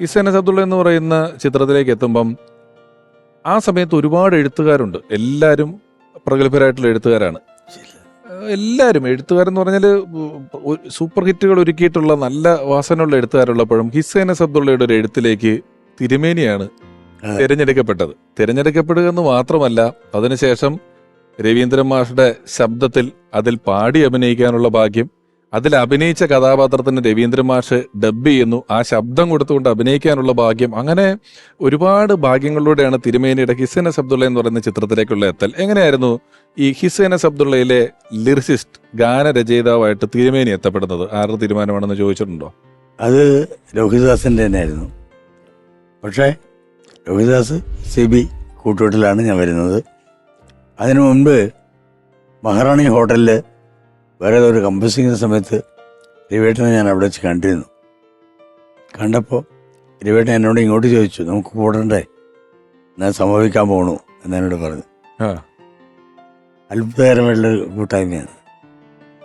His Abdulla എന്ന് പറയുന്ന ചിത്രത്തിലേക്ക് എത്തുമ്പം ആ സമയത്ത് ഒരുപാട് എഴുത്തുകാരുണ്ട്. എല്ലാവരും പ്രഗത്ഭരായിട്ടുള്ള എഴുത്തുകാരാണ്. എല്ലാവരും എഴുത്തുകാരെന്ന് പറഞ്ഞാൽ സൂപ്പർ ഹിറ്റുകൾ ഒരുക്കിയിട്ടുള്ള നല്ല വാസനയുള്ള എഴുത്തുകാരുള്ളപ്പോഴും ഹിസ് അബ്ദുള്ളയുടെ ഒരു എഴുത്തിലേക്ക് തിരുമേനിയാണ് തിരഞ്ഞെടുക്കപ്പെട്ടത്. തിരഞ്ഞെടുക്കപ്പെടുക എന്ന് മാത്രമല്ല, അതിനുശേഷം രവീന്ദ്രൻ മാഷുടെ ശബ്ദത്തിൽ അതിൽ പാടി അഭിനയിക്കാനുള്ള ഭാഗ്യം, അതിൽ അഭിനയിച്ച കഥാപാത്രത്തിന് രവീന്ദ്രൻ മാഷ് ഡബ് ചെയ്യുന്നു, ആ ശബ്ദം കൊടുത്തുകൊണ്ട് അഭിനയിക്കാനുള്ള ഭാഗ്യം, അങ്ങനെ ഒരുപാട് ഭാഗ്യങ്ങളിലൂടെയാണ് തിരുമേനിയുടെ ഹിസ് അബ്ദുള്ള എന്ന് പറയുന്ന ചിത്രത്തിലേക്കുള്ള എത്തൽ. എങ്ങനെയായിരുന്നു ഈ ഹിസ് അബ്ദുള്ളയിലെ ലിറിസിസ്റ്റ് ഗാനരചയിതാവായിട്ട് തിരുമേനി എത്തപ്പെടുന്നത്? ആരുടെ തീരുമാനമാണെന്ന് ചോദിച്ചിട്ടുണ്ടോ? അത് ലോഹിതദാസിൻ്റെ തന്നെയായിരുന്നു. പക്ഷേ ലോഹിതദാസ് CB കൂട്ടുകെട്ടിലാണ് ഞാൻ വരുന്നത്. അതിനു മുൻപ് മഹാറാണി ഹോട്ടലിൽ വേറെ ഒരു കമ്പോസിങ്ങിൻ്റെ സമയത്ത് രവിയേട്ടനെ ഞാൻ അവിടെ വെച്ച് കണ്ടിരുന്നു. കണ്ടപ്പോൾ രവിയേട്ടൻ എന്നോട് ഇങ്ങോട്ട് ചോദിച്ചു, നമുക്ക് കൂടണ്ടേ, ഞാൻ സംഭവിക്കാൻ പോകണു എന്നോട് പറഞ്ഞു. അത്ഭുതകരമായിട്ടുള്ളൊരു കൂട്ടായ്മയാണ്.